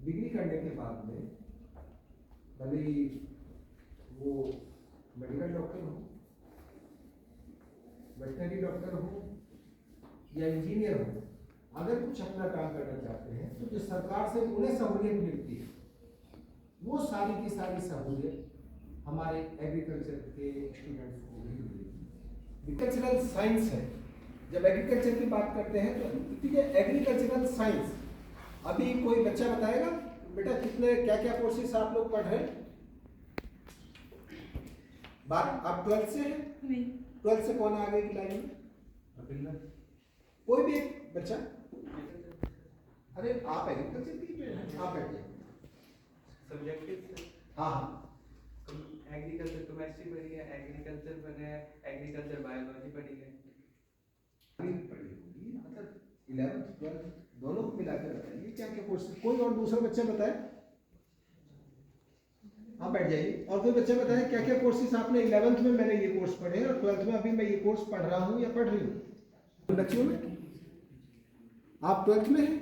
Degree करने के बाद में भले ही वो मेडिकल डॉक्टर हो, वेटनरी डॉक्टर हो या इंजीनियर हो, अगर कुछ अपना काम करना चाहते हैं तो जो सरकार से उन्हें सहूलियत मिलती है वो सारी की सारी सहूलियत हमारे एग्रीकल्चर के स्टूडेंट्स को भी मिलेगी। एग्रीकल्चरल साइंस है, जब एग्रीकल्चर की बात करते हैं तो ठीक है, एग्रीकल्चरल साइंस अभी कोई बच्चा बताएगा बेटा कितने क्या क्या कोर्सेस आप लोग पढ़ रहे हैं? बात आप 12th से हैं? नहीं। 12th से कौन आ गए की लाइन में? कोई भी एक बच्चा? अरे आप एग्रीकल्चर की आप बैठिए। सब्जेक्टिव हाँ हाँ, एग्रीकल्चर केमिस्ट्री पढ़ी है, एग्रीकल्चर पढ़े हैं, एग्रीकल्चर बायोलॉजी पढ़ी है। मतलब 11th 12th दोनों को मिलाकर बताइए क्या क्या कोर्स। कोई और दूसरा बच्चा बताए? आप बैठ जाइए। और कोई बच्चा बताए क्या क्या कोर्सेज आपने 11th में मैंने ये कोर्स पढ़े हैं और 12th में अभी मैं ये कोर्स पढ़ रहा हूँ या पढ़ रही हूँ? बच्चों में आप 12th में हैं?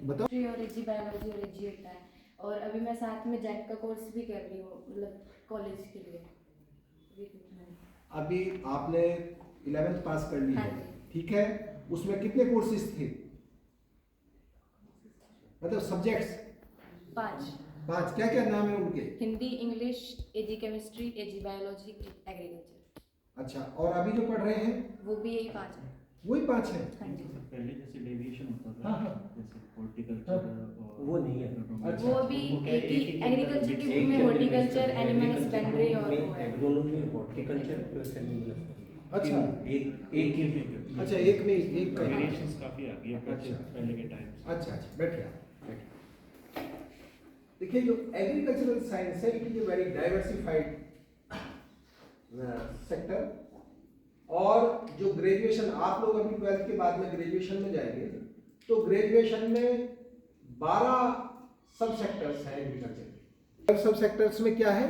बताओ। और एजी बायोलॉजी और एजी होता है, और अभी मैं साथ में जैक का कोर्स भी कर रही हूँ, मतलब कॉलेज के लिए। अभी आपने 11th पास कर ली है, ठीक है, उसमें कितने कोर्सेज थे? मतलब सब्जेक्ट्स 5 क्या क्या नाम है उनके? हिंदी, इंग्लिश, एजी केमिस्ट्री, एजी बायोलॉजी, एग्रीकल्चर। अच्छा, और अभी जो पढ़ रहे हैं वो भी यही 5 है। वही 5 है? हाँ जी। पहले जैसे डेविएशन होता था, हाँ, हाँ। जैसे हॉर्टिकल्चर और वो नहीं है। अच्छा। वो भी एक ही एग्रीकल्चर की बुक में हॉर्टिकल्चर, एनिमल हस्बेंड्री और वो है। दोनों में हॉर्टिकल्चर प्लस एनिमल। अच्छा, एक ही में अच्छा एक में एक का। वेरिएशंस काफी आ गई है अच्छा। पहले के टाइम से। अच्छा अच्छा, बैठिए आप। देखिए जो एग्रीकल्चरल साइंस है, it is a very diversified sector. और जो ग्रेजुएशन आप लोग अभी 12th के बाद में ग्रेजुएशन में जाएंगे तो ग्रेजुएशन में 12 सब सेक्टर्स हैं एग्रीकल्चर के। सब सेक्टर्स में क्या है?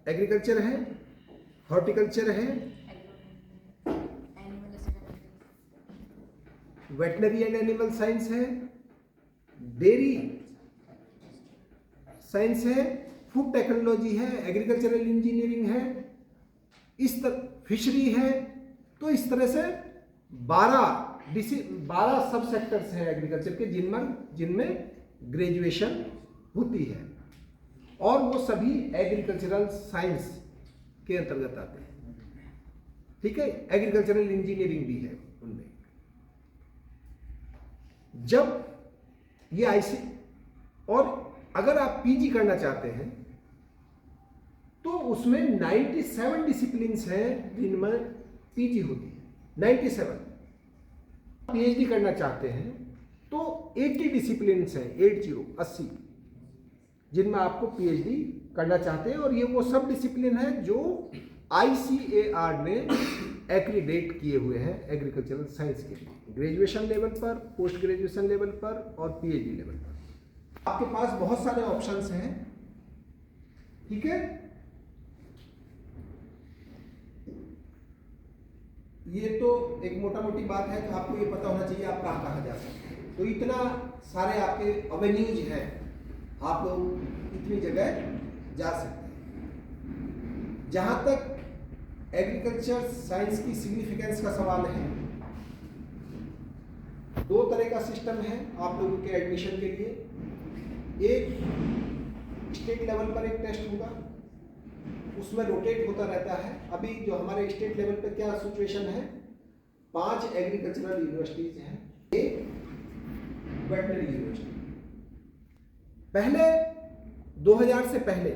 एग्रीकल्चर है, हॉर्टिकल्चर है, वेटनरी एंड एनिमल साइंस है, डेयरी साइंस है, फूड टेक्नोलॉजी है, एग्रीकल्चरल इंजीनियरिंग है, इस तरह फिशरी है। तो इस तरह से 12 सब सेक्टर्स हैं एग्रीकल्चर के जिनमें ग्रेजुएशन होती है, और वो सभी एग्रीकल्चरल साइंस के अंतर्गत आते हैं। ठीक है, एग्रीकल्चरल इंजीनियरिंग भी है उनमें। जब ये आईसी, और अगर आप पीजी करना चाहते हैं तो उसमें 97 डिसिप्लिन्स हैं जिनमें पीजी होती है। 97। पीएचडी करना चाहते हैं तो 80 डिसिप्लिन्स हैं, 80 जिनमें आपको पीएचडी करना चाहते हैं। और ये वो सब डिसिप्लिन है जो आईसीएआर ने एक्रीडेट किए हुए हैं एग्रीकल्चरल साइंस के लिए, ग्रेजुएशन लेवल पर, पोस्ट ग्रेजुएशन लेवल पर और पीएचडी लेवल पर। आपके पास बहुत सारे ऑप्शंस हैं, ठीक है। ये तो एक मोटा मोटी बात है कि आपको ये पता होना चाहिए आप कहाँ कहाँ जा सकते हैं। तो इतना सारे आपके अवेन्यूज हैं, आप लोग इतनी जगह जा सकते हैं। जहाँ तक एग्रीकल्चर साइंस की सिग्निफिकेंस का सवाल है, 2 तरह का सिस्टम है आप लोगों के एडमिशन के लिए। एक स्टेट लेवल पर एक टेस्ट होगा, उसमें रोटेट होता रहता है। अभी जो हमारे स्टेट लेवल पे क्या सिचुएशन है, 5 एग्रीकल्चरल यूनिवर्सिटीज हैं, एक वेटनरी यूनिवर्सिटी। पहले 2000 से पहले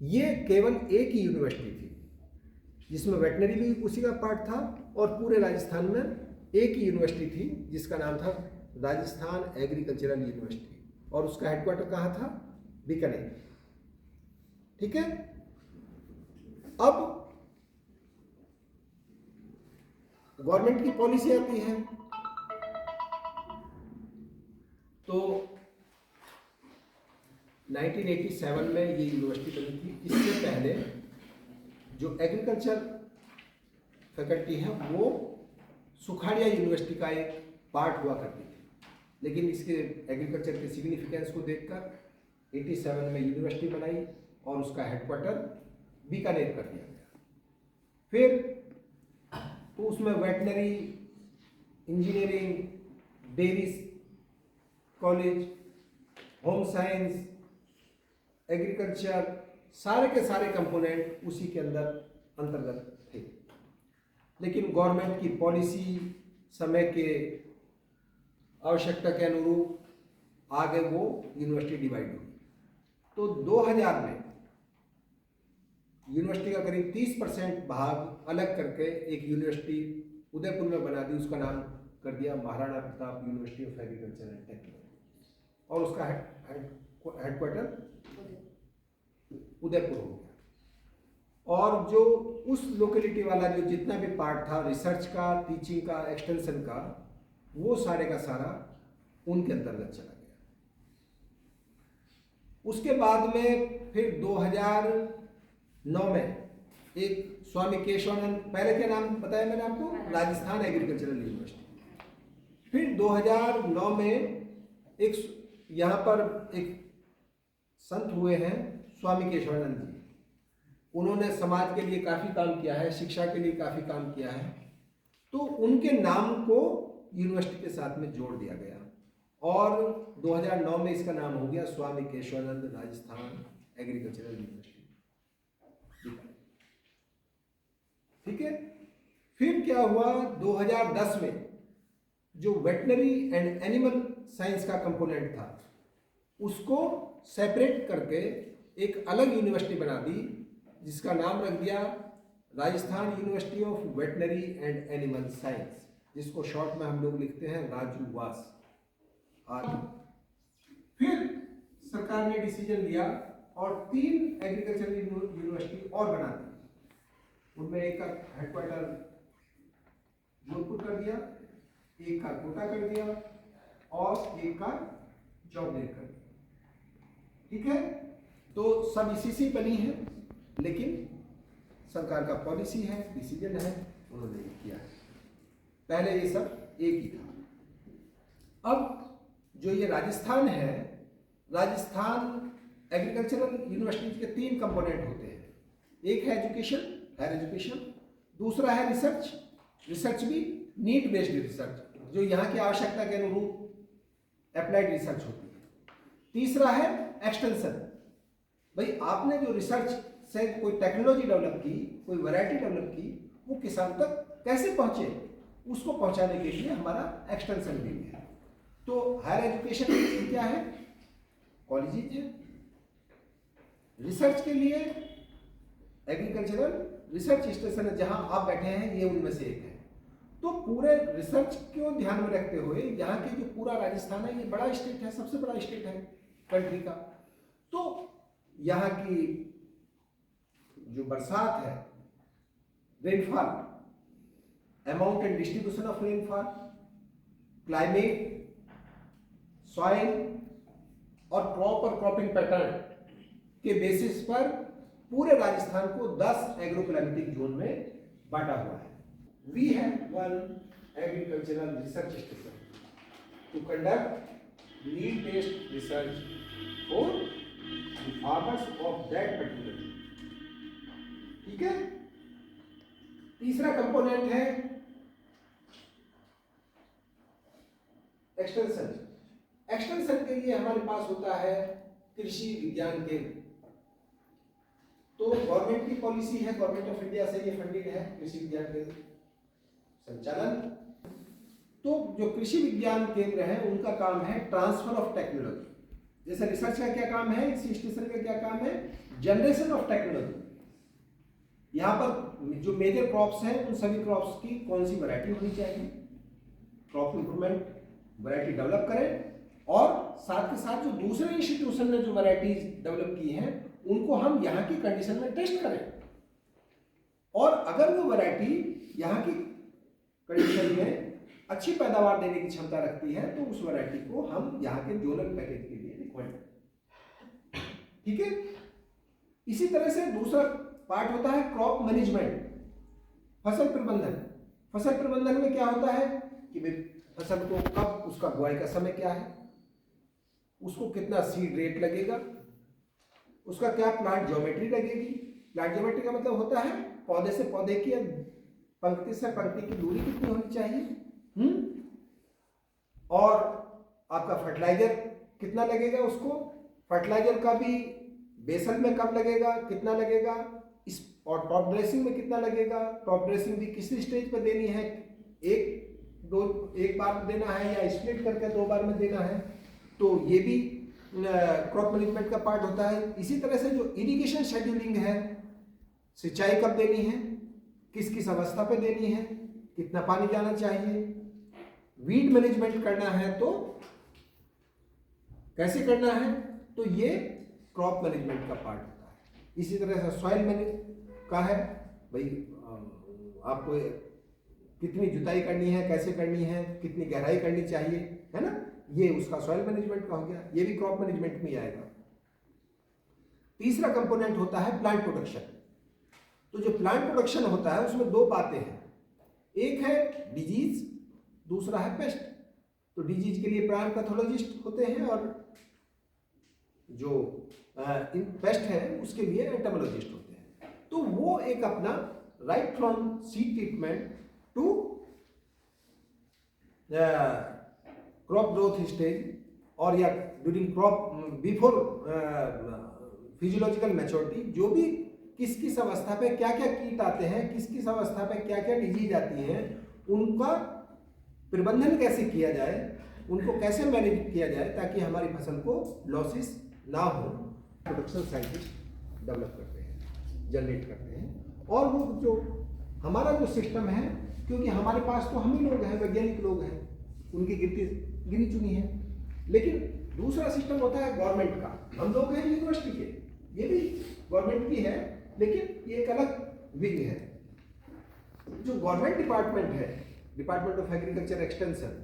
ये केवल एक ही यूनिवर्सिटी थी जिसमें वेटनरी भी उसी का पार्ट था, और पूरे राजस्थान में एक ही यूनिवर्सिटी थी जिसका नाम था राजस्थान एग्रीकल्चरल यूनिवर्सिटी, और उसका हेडक्वार्टर कहाँ था? बीकानेर। ठीक है। अब गवर्नमेंट की पॉलिसी आती है तो 1987 में ये यूनिवर्सिटी बनी थी। इससे पहले जो एग्रीकल्चर फैकल्टी है वो सुखाड़िया यूनिवर्सिटी का एक पार्ट हुआ करती थी। लेकिन इसके एग्रीकल्चर के सिग्निफिकेंस को देखकर 87 में यूनिवर्सिटी बनाई और उसका हेडक्वार्टर बीकानेर कर दिया गया। फिर तो उसमें veterinary, engineering, dairy college, home science, agriculture, सारे के सारे कंपोनेंट उसी के अंदर अंतर्गत थे। लेकिन गवर्नमेंट की पॉलिसी, समय के आवश्यकता के अनुरूप आगे वो यूनिवर्सिटी डिवाइड हुई। तो 2000 में यूनिवर्सिटी का करीब 30% भाग अलग करके एक यूनिवर्सिटी उदयपुर में बना दी। उसका नाम कर दिया Maharana Pratap university of agriculture and technology, और उसका हेडक्वार्टर उदयपुर हो गया। और जो उस लोकेलिटी वाला जो जितना भी पार्ट था रिसर्च का, टीचिंग का, एक्सटेंशन का, वो सारे का सारा उनके अंतर्गत चला गया। उसके बाद में फिर 2009 में एक स्वामी केशवानंद, पहले क्या नाम बताया मैंने आपको, राजस्थान एग्रीकल्चरल यूनिवर्सिटी। फिर 2009 में एक यहाँ पर एक संत हुए हैं स्वामी केशवानंद जी। उन्होंने समाज के लिए काफ़ी काम किया है, शिक्षा के लिए काफ़ी काम किया है, तो उनके नाम को यूनिवर्सिटी के साथ में जोड़ दिया गया और 2009 में इसका नाम हो गया स्वामी केशवानंद राजस्थान एग्रीकल्चरल यूनिवर्सिटी। ठीक है। फिर क्या हुआ, 2010 में जो वेटनरी एंड एनिमल साइंस का कंपोनेंट था उसको सेपरेट करके एक अलग यूनिवर्सिटी बना दी, जिसका नाम रख दिया Rajasthan university of veterinary and animal science, जिसको शॉर्ट में हम लोग लिखते हैं राजूवास। फिर सरकार ने डिसीजन लिया और 3 एग्रीकल्चरल यूनिवर्सिटी और बना दी। उनमें एक का हेडक्वार्टर जोधपुर कर दिया, एक का कोटा कर दिया और एक का जौनपुर कर दिया। ठीक है। तो सब इसी से बनी है, लेकिन सरकार का पॉलिसी है, डिसीजन है, उन्होंने ये किया है। पहले ये सब एक ही था। अब जो ये राजस्थान है, राजस्थान एग्रीकल्चरल यूनिवर्सिटी के 3 कंपोनेंट होते हैं। एक है एजुकेशन, हायर एजुकेशन, दूसरा है रिसर्च, रिसर्च भी नीड बेस्ड रिसर्च जो यहाँ की आवश्यकता के अनुरूप अप्लाइड रिसर्च होती है। तीसरा है एक्सटेंशन, भाई आपने जो रिसर्च से कोई टेक्नोलॉजी डेवलप की, कोई वैरायटी डेवलप की, वो किसान तक कैसे पहुंचे, उसको पहुंचाने के लिए हमारा एक्सटेंशन भी है। तो हायर एजुकेशन क्या है, कॉलेजेस है। रिसर्च के लिए एग्रीकल्चरल रिसर्च स्टेशन है, जहां आप बैठे हैं ये उनमें से एक है। तो पूरे रिसर्च को ध्यान में रखते हुए यहाँ के जो पूरा राजस्थान है, ये बड़ा स्टेट है, सबसे बड़ा स्टेट है कंट्री का। तो यहाँ की जो बरसात है, rainfall, amount and distribution of rainfall, climate, soil और क्रॉप और क्रॉपिंग पैटर्न के बेसिस पर पूरे राजस्थान को 10 एग्रो क्लाइमेटिक जोन में बांटा हुआ है। We have one agricultural research station to conduct need based research for the farmers of that particular. ठीक है। तीसरा कंपोनेंट है एक्सटेंशन। एक्सटेंशन के लिए हमारे पास होता है कृषि विज्ञान केंद्र। तो गवर्नमेंट की पॉलिसी है, गवर्नमेंट ऑफ इंडिया से ये फंडेड है कृषि विज्ञान केंद्र संचालन। तो जो कृषि विज्ञान केंद्र है उनका काम है ट्रांसफर ऑफ टेक्नोलॉजी। जैसे रिसर्च का क्या काम है, इसी स्टेशन का क्या काम है, जनरेशन ऑफ टेक्नोलॉजी। यहाँ पर जो मेजर क्रॉप्स हैं उन सभी क्रॉप्स की कौन सी वैरायटी होनी चाहिए, क्रॉप इंप्रूवमेंट वैरायटी डेवलप करें, और साथ के साथ जो दूसरे इंस्टीट्यूशन ने जो वैरायटीज डेवलप की हैं उनको हम यहाँ की कंडीशन में टेस्ट करें, और अगर वो वैरायटी यहाँ की कंडीशन में अच्छी पैदावार देने की क्षमता रखती है तो उस वैरायटी को हम यहाँ के जोनल पैकेज के लिए रिकमेंड करें। ठीक है। इसी तरह से दूसरा पार्ट होता है क्रॉप मैनेजमेंट, फसल प्रबंधन। फसल प्रबंधन में क्या होता है कि फसल को कब, उसका बुआई का समय क्या है, उसको कितना सीड रेट लगेगा, उसका क्या प्लांट ज्योमेट्री लगेगी। प्लांट ज्योमेट्री का मतलब होता है पौधे से पौधे की, पंक्ति से पंक्ति की दूरी कितनी होनी चाहिए, और आपका फर्टिलाइजर कितना लगेगा, उसको फर्टिलाइजर का भी बेसल में कब लगेगा, कितना लगेगा, इस और टॉप ड्रेसिंग में कितना लगेगा, टॉप ड्रेसिंग भी किसी स्टेज पर देनी है, एक बार देना है या स्प्लिट करके 2 बार में देना है, तो ये भी क्रॉप मैनेजमेंट का पार्ट होता है। इसी तरह से जो इरिगेशन शेड्यूलिंग है, सिंचाई कब देनी है, किस किस अवस्था पे देनी है, कितना पानी जाना चाहिए, वीड मैनेजमेंट करना है तो कैसे करना है, तो ये क्रॉप मैनेजमेंट का पार्ट होता है। इसी तरह से सॉइल मैनेज का है, भाई आपको कितनी जुताई करनी है, कैसे करनी है, कितनी गहराई करनी चाहिए, है ना, ये उसका सॉइल मैनेजमेंट का हो गया, ये भी क्रॉप मैनेजमेंट में आएगा। तीसरा कंपोनेंट होता है प्लांट प्रोडक्शन। तो जो प्लांट प्रोडक्शन होता है उसमें 2 बातें हैं, एक है डिजीज, दूसरा है पेस्ट। तो डिजीज के लिए प्लांट पैथोलॉजिस्ट होते हैं और जो पेस्ट है उसके लिए एंटोमोलॉजिस्ट होते हैं। तो वो एक अपना right from seed treatment to crop growth stage और या during crop before physiological maturity, जो भी किस किस अवस्था पे क्या क्या कीट आते हैं, किस किस अवस्था पे क्या क्या डिजीज आती हैं, उनका प्रबंधन कैसे किया जाए, उनको कैसे मैनेज किया जाए ताकि हमारी फसल को लॉसेस ना हो, प्रोडक्शन साइंटिस्ट डेवलप करते हैं, जनरेट करते हैं। और वो जो हमारा जो सिस्टम है, क्योंकि हमारे पास तो हम ही लोग हैं, वैज्ञानिक लोग हैं, उनकी गिनी चुनी है, लेकिन दूसरा सिस्टम होता है गवर्नमेंट का। हम लोग हैं यूनिवर्सिटी के, ये भी गवर्नमेंट की है, लेकिन ये एक अलग विंग है। जो गवर्नमेंट डिपार्टमेंट है, डिपार्टमेंट ऑफ एग्रीकल्चर एक्सटेंशन,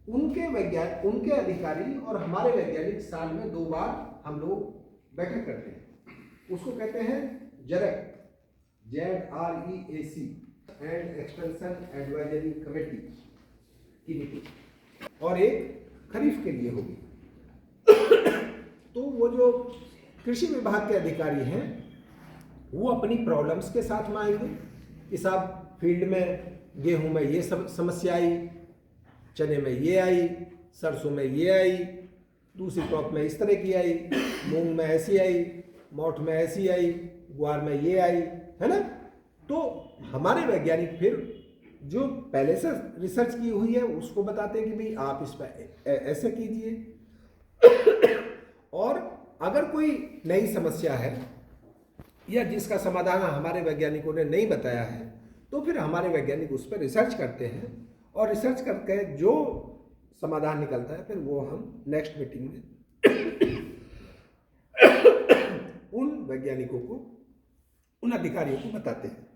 उनके अधिकारी और हमारे वैज्ञानिक साल में 2 बार हम लोग बैठक करते हैं। उसको कहते हैं जरेक, ZREAC and extension advisory committee की मीटिंग, और एक खरीफ के लिए होगी। तो वो जो कृषि विभाग के अधिकारी हैं वो अपनी प्रॉब्लम्स के साथ में आएंगे कि साहब फील्ड में गेहूं में ये सब समस्या आई, चने में ये आई, सरसों में ये आई, दूसरी क्रॉप में इस तरह की आई, मूंग में ऐसी आई, मोठ में ऐसी आई, ग्वार में ये आई, है ना। तो हमारे वैज्ञानिक फिर जो पहले से रिसर्च की हुई है उसको बताते हैं कि भाई आप इस पर ऐसे कीजिए, और अगर कोई नई समस्या है या जिसका समाधान हमारे वैज्ञानिकों ने नहीं बताया है तो फिर हमारे वैज्ञानिक उस पर रिसर्च करते हैं, और रिसर्च करके जो समाधान निकलता है फिर वो हम नेक्स्ट मीटिंग में उन वैज्ञानिकों को, उन अधिकारियों को बताते हैं।